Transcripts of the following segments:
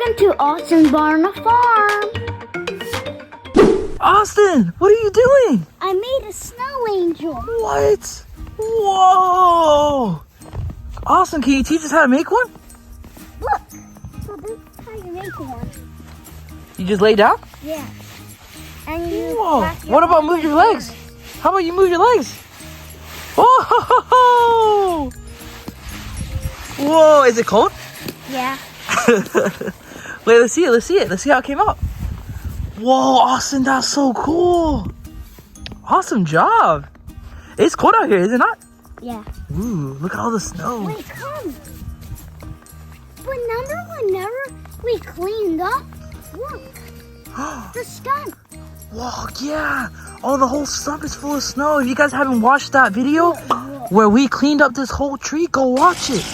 Welcome to Austin Barn Farm. Austin, what are you doing? I made a snow angel. What? Whoa! Austin, can you teach us how to make one? Look. So this is how you make one. You just lay down? Yeah. And you. Whoa! What about move your legs? How about you move your legs? Whoa! Whoa! Is it cold? Yeah. Wait, let's see it. Let's see it. Let's see how it came out. Whoa, Austin, that's so cool. Awesome job. It's cold out here, is it not? Yeah. Ooh, look at all the snow. Wait, come. Remember whenever we cleaned up? Look. The stump. Whoa, yeah. Oh, the whole stump is full of snow. If you guys haven't watched that video where we cleaned up this whole tree, go watch it.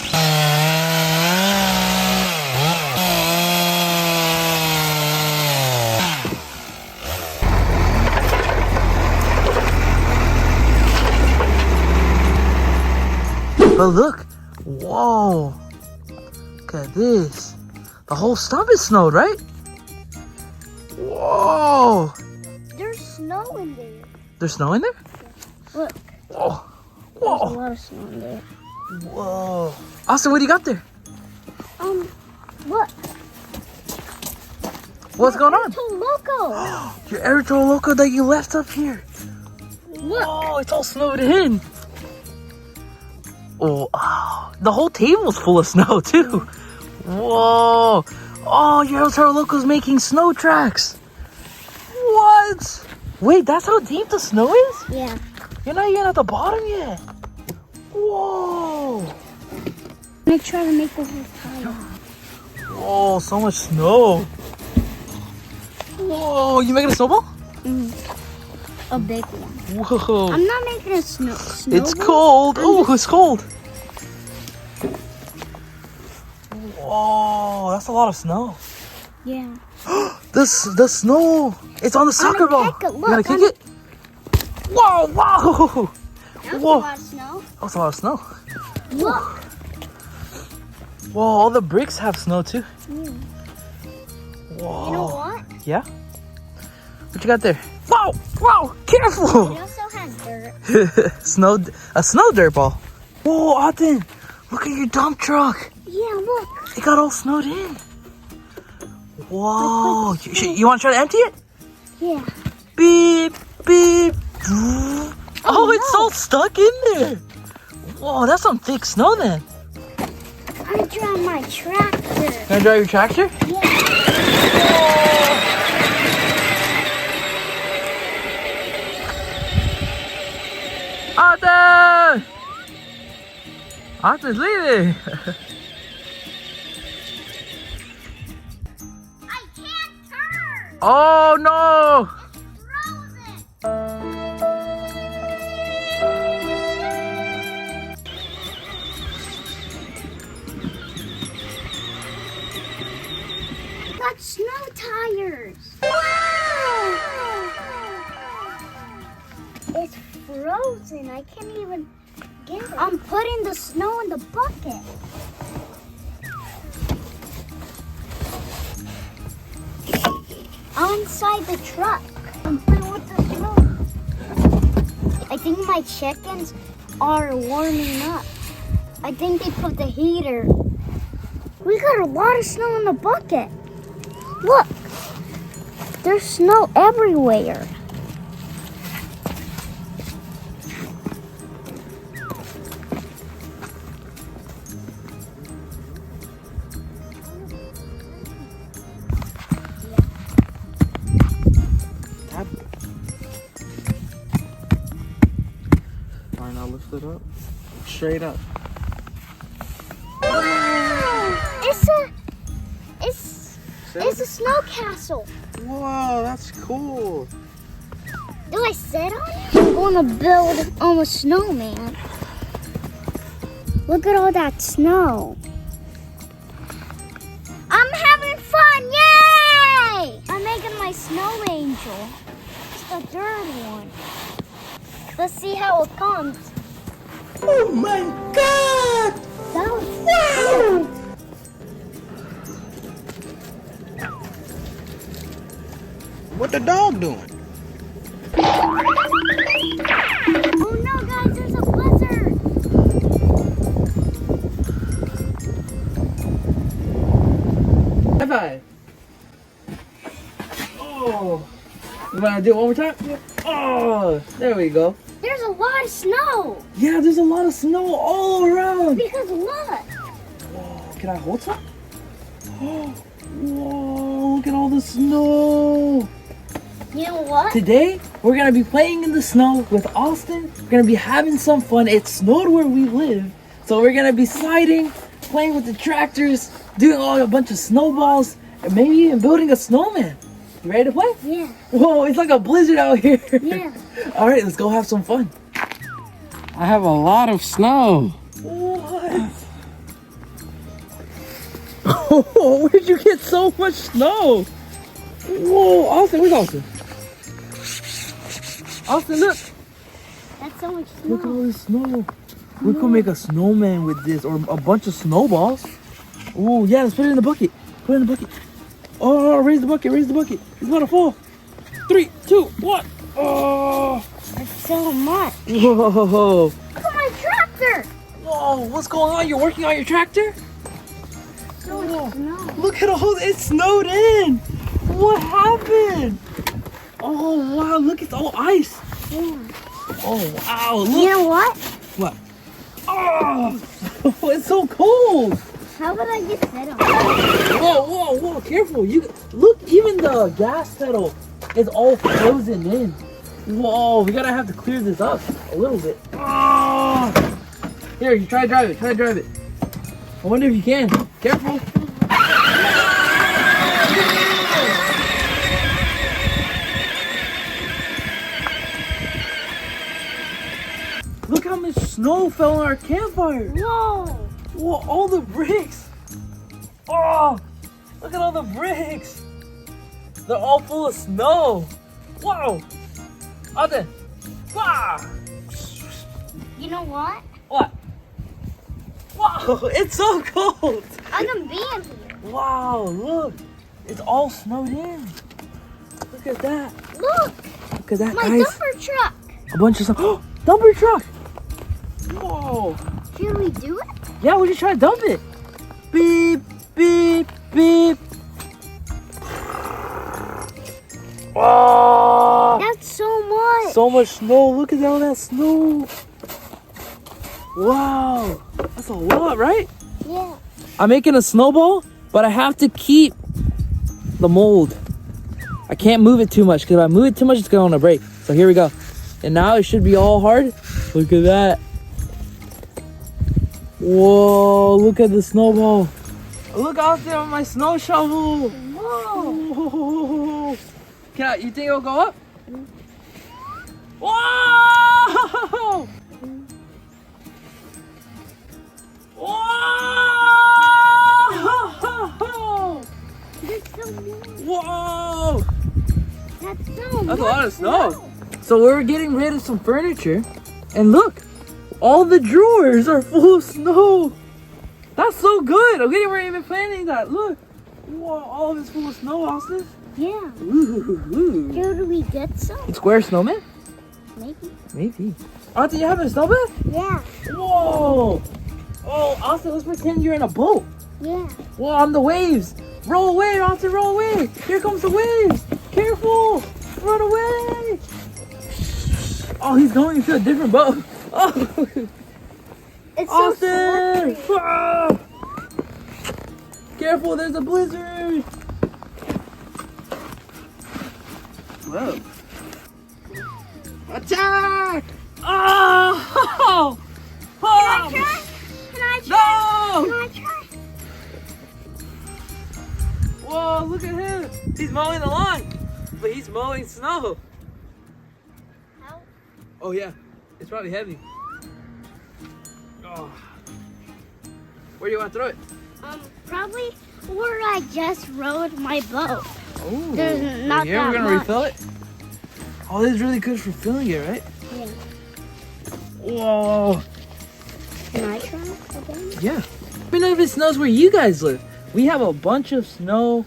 But look, whoa, look at this. The whole stump is snowed, right? Whoa. There's snow in there. There's snow in there? Look. Whoa. There's a Whoa. lot of snow in there. Whoa. Austin, what do you got there? Look. What's going on? Loco. Your Eritrea Loco that you left up here. Look. Oh, it's all snowed in. Oh, the whole table's full of snow too. Whoa. Oh, your Eritrea Loco's making snow tracks. What? Wait, that's how deep the snow is? Yeah. You're not even at the bottom yet. Whoa. I'm gonna try to make the whole tire. Whoa, so much snow. Whoa, you making a snowball? A big one. Whoa. I'm not making a snowball. It's cold. Oh, it's cold. Whoa, that's a lot of snow. Yeah. The snow. It's on the soccer ball. Kick it. You Look, gonna kick it? Whoa, whoa. That was Whoa. a lot of snow. That's a lot of snow. Look. Whoa, all the bricks have snow too. Whoa. You know what? Yeah? What you got there? Whoa, whoa, careful. It also has dirt. A snow dirt ball. Whoa, Austin, look at your dump truck. Yeah, look. It got all snowed in. Whoa, you want to try to empty it? Yeah. Beep, beep. Oh, it's no. all stuck in there. Whoa, that's some thick snow then. I drive my tractor. Can I drive your tractor? Yeah. Austin! Austin's leaving. I can't turn. Oh no! Got snow tires. It's frozen. I can't even get it. I'm putting the snow in the bucket. Inside the truck. I'm playing with the snow. I think my chickens are warming up. I think they put the heater. We got a lot of snow in the bucket. Look, there's snow everywhere. Alright, now lift it up. Straight up. Wow, it's a snow castle. Whoa, that's cool. Do I sit on it? I'm going to build a snowman. Look at all that snow. I'm having fun, yay! I'm making my snow angel. It's the third one. Let's see how it comes. Oh my God! That was wow! What the dog doing? Oh no, guys, there's a blizzard. High five. Oh. You want to do it one more time? Oh, there we go. There's a lot of snow. Yeah, there's a lot of snow all around. Because look. Whoa, can I hold some? Whoa, look at all the snow. You know what? Today, we're going to be playing in the snow with Austin. We're going to be having some fun. It snowed where we live. So we're going to be sliding, playing with the tractors, doing a bunch of snowballs, and maybe even building a snowman. You ready to play? Yeah. Whoa, it's like a blizzard out here. Yeah. All right, let's go have some fun. I have a lot of snow. What? Oh, where'd you get so much snow? Whoa, Austin, where's Austin? Austin, look. That's so much Look at snow. all this snow. We could make a snowman with this or a bunch of snowballs. Oh, yeah, let's put it in the bucket. Put it in the bucket. Oh, raise the bucket, raise the bucket. It's about to fall. 3, 2, 1. Oh. That's so much. Whoa. Look at my tractor. Whoa, what's going on? You're working on your tractor? So much snow. Look at all, it snowed in. What happened? Oh, wow, look, it's all ice. Yeah. Oh, wow, look. You know what? What? Oh, it's so cold. How about I get set up? Whoa, whoa, whoa, careful. You look, even the gas pedal is all frozen in. Whoa, we gotta have to clear this up a little bit. Oh. Here, you try to drive it, try to drive it. I wonder if you can. Careful. Look how much snow fell on our campfire. Whoa. Whoa, all the bricks. Oh, look at all the bricks. They're all full of snow. Wow. Out there. Wow. You know what? What? Wow, it's so cold. I can be in here. Wow, look. It's all snowed in. Look at that. Look, Look at that, my guys. dumper truck. A bunch of stuff. Oh, dumper truck. Whoa. Can we do it? Yeah, we just try to dump it. Beep, beep, beep. Oh, That's so much. so much snow. Look at all that snow. Wow, that's a lot, right? Yeah. I'm making a snowball, but I have to keep the mold. I can't move it too much because if I move it too much, it's going to break. So here we go. And now it should be all hard. Look at that. Whoa, look at the snowball. Look out there on my snow shovel. Whoa. You think it'll go up? Whoa! Whoa! That's so much. Whoa! That's so That's much. a lot of snow. So we're getting rid of some furniture. And look, all the drawers are full of snow. That's so good. We didn't even planning that. Look. Whoa, all of it's full of snow, Austin. Yeah. Ooh. Should we get some? Square snowman? Maybe. Maybe. Austin, you having a snowman? Yeah. Whoa. Oh, Austin, let's pretend you're in a boat. Yeah. Whoa, on the waves. Roll away, Austin, roll away. Here comes the waves. Careful. Run away. Oh, he's going into a different boat. Oh, It's so Austin. slippery. Ah. Careful, there's a blizzard. Whoa. Attack. Oh. Can I try? Can I try? No. Can I try? Whoa, look at him. He's mowing the lawn, but he's mowing snow. Help. Oh, yeah. It's probably heavy. Oh. Where do you want to throw it? Probably where I just rode my boat. Oh. There's not Here, that we're going to much. refill it? Oh, this is really good for filling it, right? Yeah. Whoa. Can I try again? Yeah. Let me know if it snows where you guys live. We have a bunch of snow.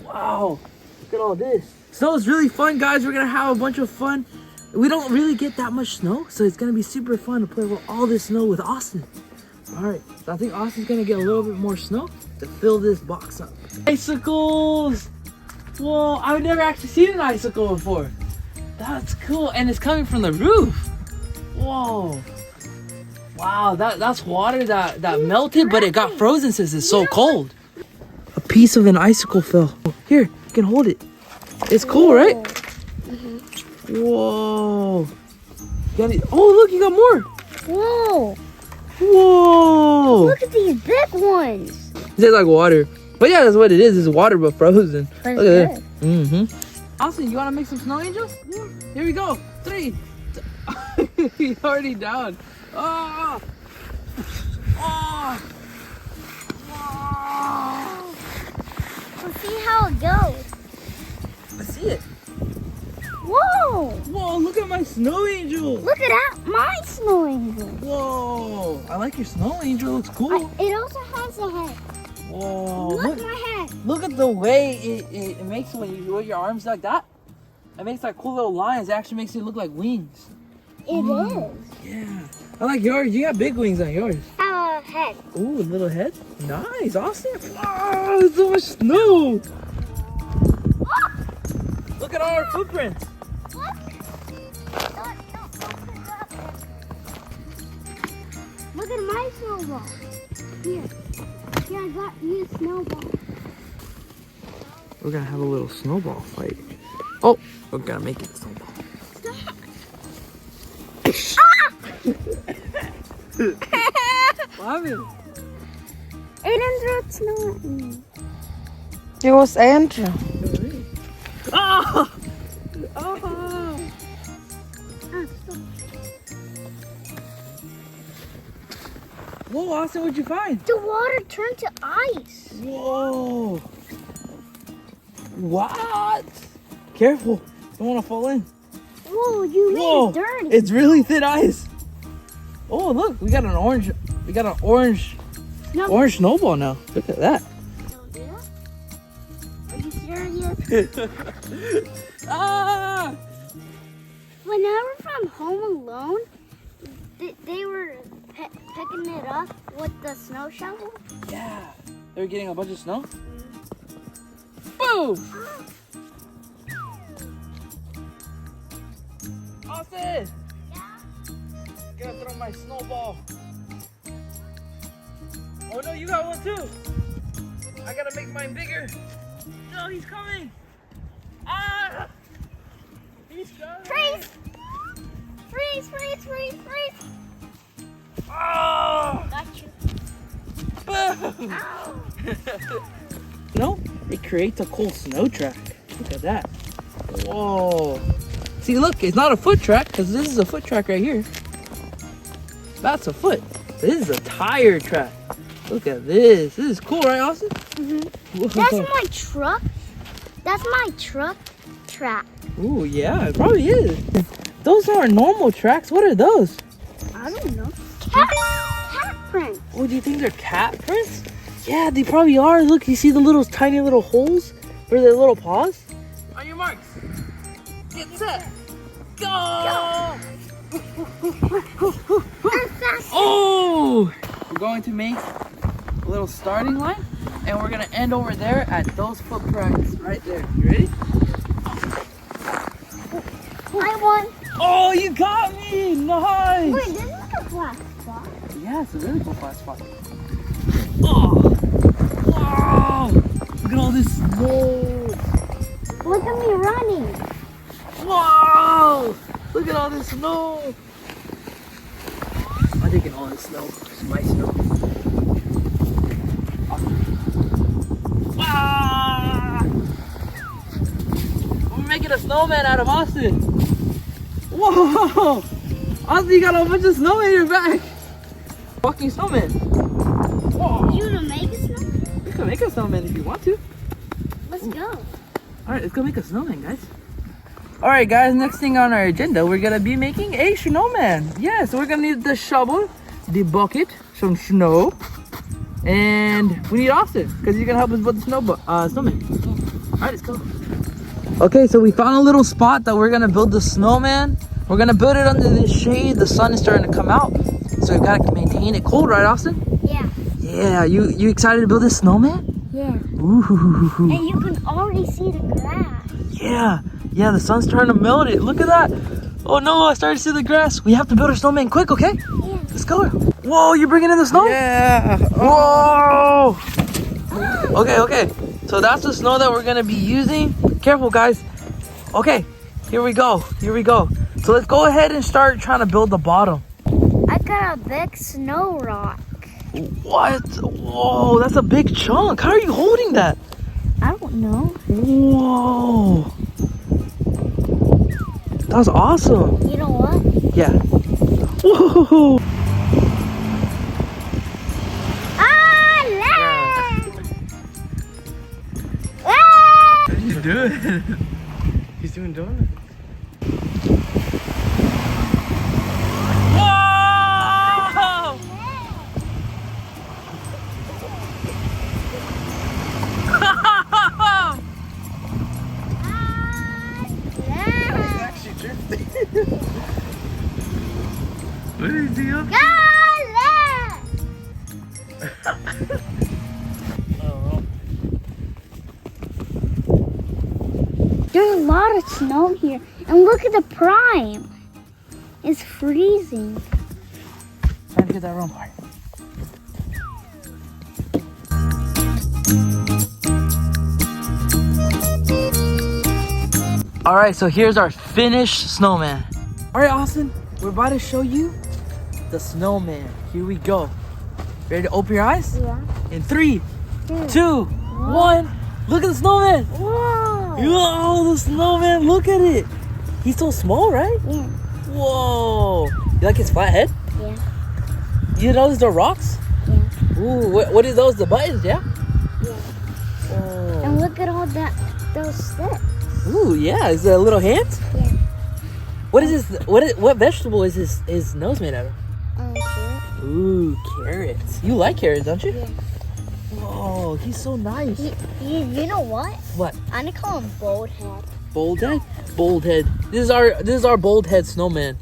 Wow. Look at all this. Snow is really fun, guys. We're gonna have a bunch of fun. We don't really get that much snow, so it's gonna be super fun to play with all this snow with Austin. All right, so I think Austin's gonna get a little bit more snow to fill this box up. Icicles! Whoa, I've never actually seen an icicle before. That's cool, and it's coming from the roof. Whoa. Wow, that's water that melted, but it got frozen since it's so cold. A piece of an icicle fell. Here, you can hold it. It's cool, right? Whoa. Oh, look, you got more. Whoa. Whoa. Look at these big ones. It's like water. But yeah, that's what it is. It's water, but frozen. But Look it's at that. Austin, you want to make some snow angels? Yeah. Here we go. 3. He's already down. Ah. Ah. Ah. Let's see how it goes. I see it. Whoa. Whoa, look at my snow angel. Look at that, my snow angel. Whoa. I like your snow angel. It looks cool. It also has a head. Whoa. Look my head. Look at the way it makes when you roll your arms like that. It makes like cool little lines. It actually makes it look like wings. It is. Yeah. I like yours. You got big wings on yours. A head. Ooh, a little head. Nice. Austin. Oh, there's so much snow. Look at all our footprints. Look at my snowball. Here. Here, I got you a snowball. We're going to have a little snowball fight. Oh, we're going to make it a snowball. What happened? Aiden threw snow at me. It was Andrew. Oh! Oh! Whoa, Austin, what'd you find? The water turned to ice. Whoa! What? Careful, don't want to fall in. Whoa, you Whoa! made it dirty. It's really thin ice. Oh, look, we got an orange. We got an orange snowball now. Look at that. Are you serious? Ah! Whenever from Home Alone, they were picking it up with the snow shovel. Yeah. They were getting a bunch of snow. Boom! Austin! Gonna throw my snowball. Oh no, you got one too. I gotta make mine bigger. No, he's coming. Ah! He's coming. Freeze! Freeze, freeze, freeze, freeze! Oh! Got you. Boom! Ow. No, it creates a cool snow track. Look at that. Whoa. See, look, it's not a foot track because this is a foot track right here. That's a foot. This is a tire track. Look at this. This is cool, right, Austin? Mm-hmm. That's my truck. That's my truck track. Ooh, yeah, it probably is. Those aren't normal tracks. What are those? I don't know. Cat prints. Oh, do you think they're cat prints? Yeah, they probably are. Look, you see the little tiny little holes for their little paws? On your marks. Get set. Go! Oh! We're going to make a little starting line, and we're gonna end over there at those footprints right there. You ready? I won. Oh, you got me! Nice! Wait, this is a flat spot. Yeah, it's a really cool flat spot. Oh! Wow! Look at all this snow! Look at me running. Wow! Look at all this snow! I'm taking all this snow. It's my snow. Ah! We're making a snowman out of Austin. Whoa! Austin, you got a bunch of snow in your back. Walking snowman. Whoa! You want to make a snowman? You can make a snowman if you want to. Let's go. Alright, let's go make a snowman, guys. Alright, guys, next thing on our agenda, we're gonna be making a snowman. Yeah, so we're gonna need the shovel, the bucket, some snow, and we need Austin, because he's gonna help us build the snowman. Alright, let's go. Okay, so we found a little spot that we're gonna build the snowman. We're gonna build it under this shade. The sun is starting to come out, so we gotta maintain it cold, right, Austin? Yeah. Yeah, you excited to build this snowman? Yeah. Ooh. And you can already see the grass. Yeah, the sun's starting to melt it. Look at that. Oh no, I started to see the grass. We have to build our snowman quick, okay? Yeah. Let's go. Whoa, you're bringing in the snow? Yeah. Whoa. Okay. So that's the snow that we're gonna be using. Careful, guys. Okay, here we go. So let's go ahead and start trying to build the bottom. I got a big snow rock. What? Whoa, that's a big chunk. How are you holding that? I don't know. Whoa. That was awesome. You know what? Yeah. Whoa. What are you doing? He's doing donuts. Whoa! Actually drifting. What is he up? There's a lot of snow here. And look at the prime. It's freezing. Trying to get that wrong part. All right, so here's our finished snowman. All right, Austin, we're about to show you the snowman. Here we go. Ready to open your eyes? Yeah. In 3, 2, 1. Look at the snowman. Whoa. Whoa, the snowman, look at it. He's so small, right? Yeah. Whoa. You like his flat head? Yeah. You know those are rocks? Yeah. Ooh, what are those? The buttons, yeah? Yeah. Oh. And look at all those sticks. Ooh, yeah. Is it a little hand? Yeah. What is this? What vegetable is his nose made out of? Carrot. Ooh, carrots. You like carrots, don't you? Yeah. Whoa, he's so nice. You know what? What? I'm gonna call him Bold Head. Bold head? Bold head. This is our bold head snowman.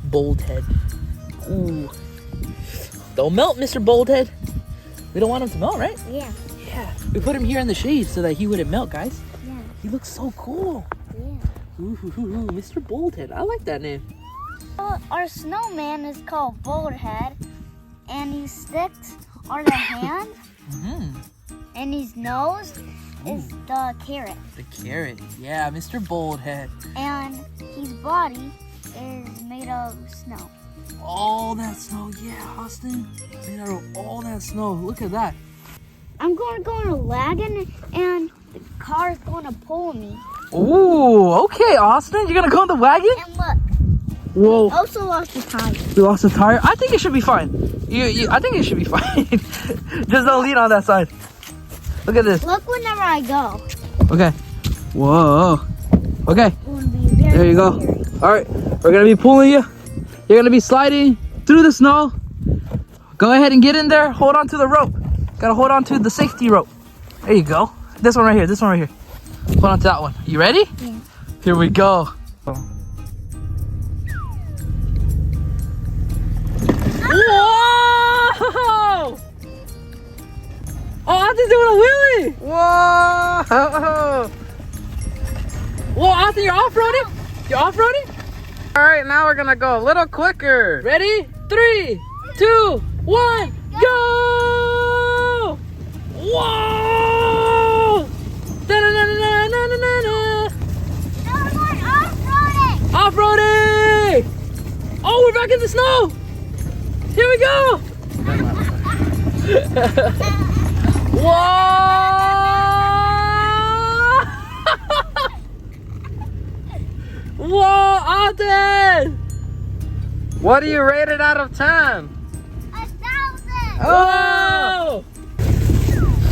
Bold head. Ooh. Don't melt, Mr. Bold Head. We don't want him to melt, right? Yeah. Yeah. We put him here in the shade so that he wouldn't melt, guys. Yeah. He looks so cool. Yeah. Ooh, Mr. Bold Head. I like that name. Our snowman is called Bold Head, and his sticks are the hand, and his nose is the carrot, The carrot. Yeah, Mr. Bold Head. and his body is made of snow. All that snow. Yeah, Austin. Made out of all that snow. Look at that. I'm going to go on a wagon, and the car's going to pull me. Ooh, okay, Austin. You're gonna go on the wagon? And look, Whoa. also lost the tire. You lost a tire? I think it should be fine. I think it should be fine. Just don't lean on that side. Look at this. Look whenever I go. Okay. Whoa. Okay. It's going to be very There you go. scary. All right. We're gonna be pulling you. You're gonna be sliding through the snow. Go ahead and get in there. Hold on to the rope. Gotta hold on to the safety rope. There you go. This one right here. This one right here. Hold on to that one. You ready? Yeah. Here we go. Whoa! Oh, Austin's doing a wheelie! Whoa! Whoa, Austin, you're off-roading? You're off-roading? All right, now we're gonna go a little quicker. Ready? 3, 2, 1, go! Whoa! Da-na-na-na-na-na-na-na. No, we're going off-roading. Off-roading! Oh, we're back in the snow! Here we go! Whoa! Whoa, Austin! What do you rate it out of 10? 1,000. Oh!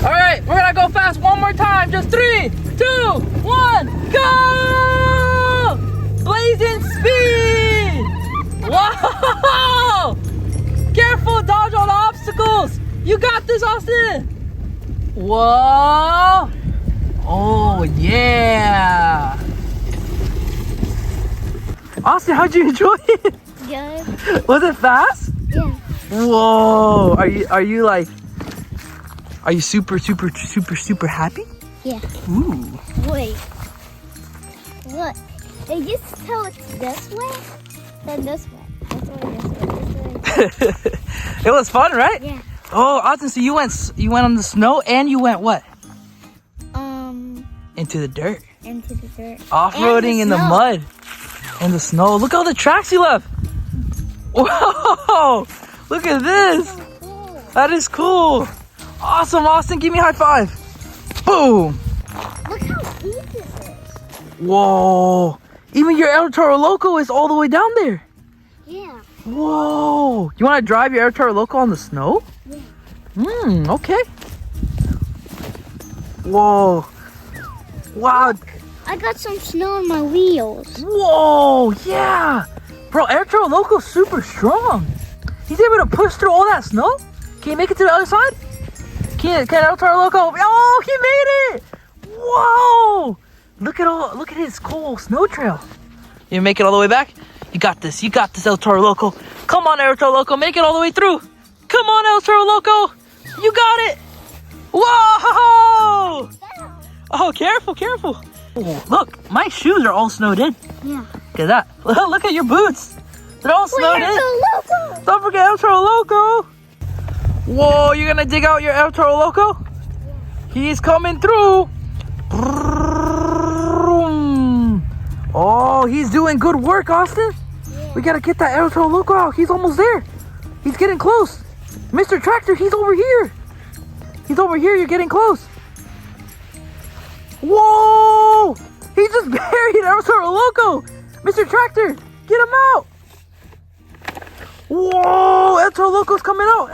All right, we're gonna go fast one more time. Just 3, 2, 1, go! Blazing speed! Whoa! Careful, dodge all the obstacles. You got this, Austin. Whoa! Oh yeah! Austin, how'd you enjoy it? Good. Was it fast? Yeah. Whoa. Are you super happy? Yeah. Ooh. Wait. Look. They just tell it's this way, then this way. This way, this way, this way. It was fun, right? Yeah. Oh, Austin, so you went on the snow and you went what? Into the dirt. Into the dirt. Off-roading in the snow. mud. In the snow. Look at all the tracks you left. Whoa! Look at this. So cool. That is cool. Awesome, Austin. Give me a high five. Boom. Look how deep this is. Whoa. Even your El Toro Loco is all the way down there. Yeah. Whoa. You want to drive your El Toro Loco on the snow? Yeah. Okay. Whoa. Wow. I got some snow on my wheels. Whoa. Yeah. Bro, El Toro Loco's super strong. He's able to push through all that snow. Can you make it to the other side? Can El Toro Loco? Oh, he made it. Whoa. Look at his cool snow trail. You make it all the way back? You got this, El Toro Loco. Come on, El Toro Loco, make it all the way through. Come on, El Toro Loco. You got it. Whoa! Oh, careful. Oh, look, my shoes are all snowed in. Yeah. Look at that. Look at your boots. They're all snowed in. Loco. Don't forget El Toro Loco. Whoa, you're gonna dig out your El Toro Loco? He's coming through. Oh, he's doing good work, Austin. Yeah. We gotta get that El Toro Loco out. He's almost there. He's getting close. Mr. Tractor, he's over here. You're getting close. Whoa! He just buried El Toro Loco. Mr. Tractor, get him out. Whoa! El Toro Loco's coming out.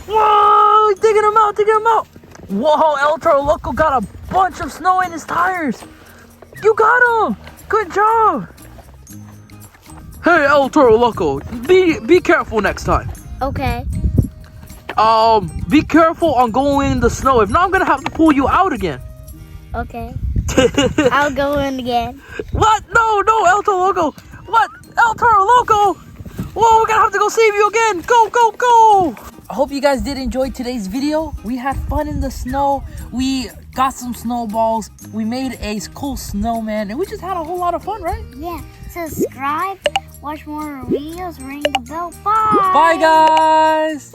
Whoa! He's digging him out. Whoa! El Toro Loco got a bunch of snow in his tires. You got him. Good job. Hey, El Toro Loco, be careful next time. Okay. Be careful on going in the snow. If not, I'm gonna have to pull you out again. Okay. I'll go in again. What? No, El Toro Loco. What? El Toro Loco. Whoa, we're gonna have to go save you again. Go. I hope you guys did enjoy today's video. We had fun in the snow. We got some snowballs. We made a cool snowman. And we just had a whole lot of fun, right? Yeah. Subscribe. Watch more videos. Ring the bell. Bye. Bye, guys.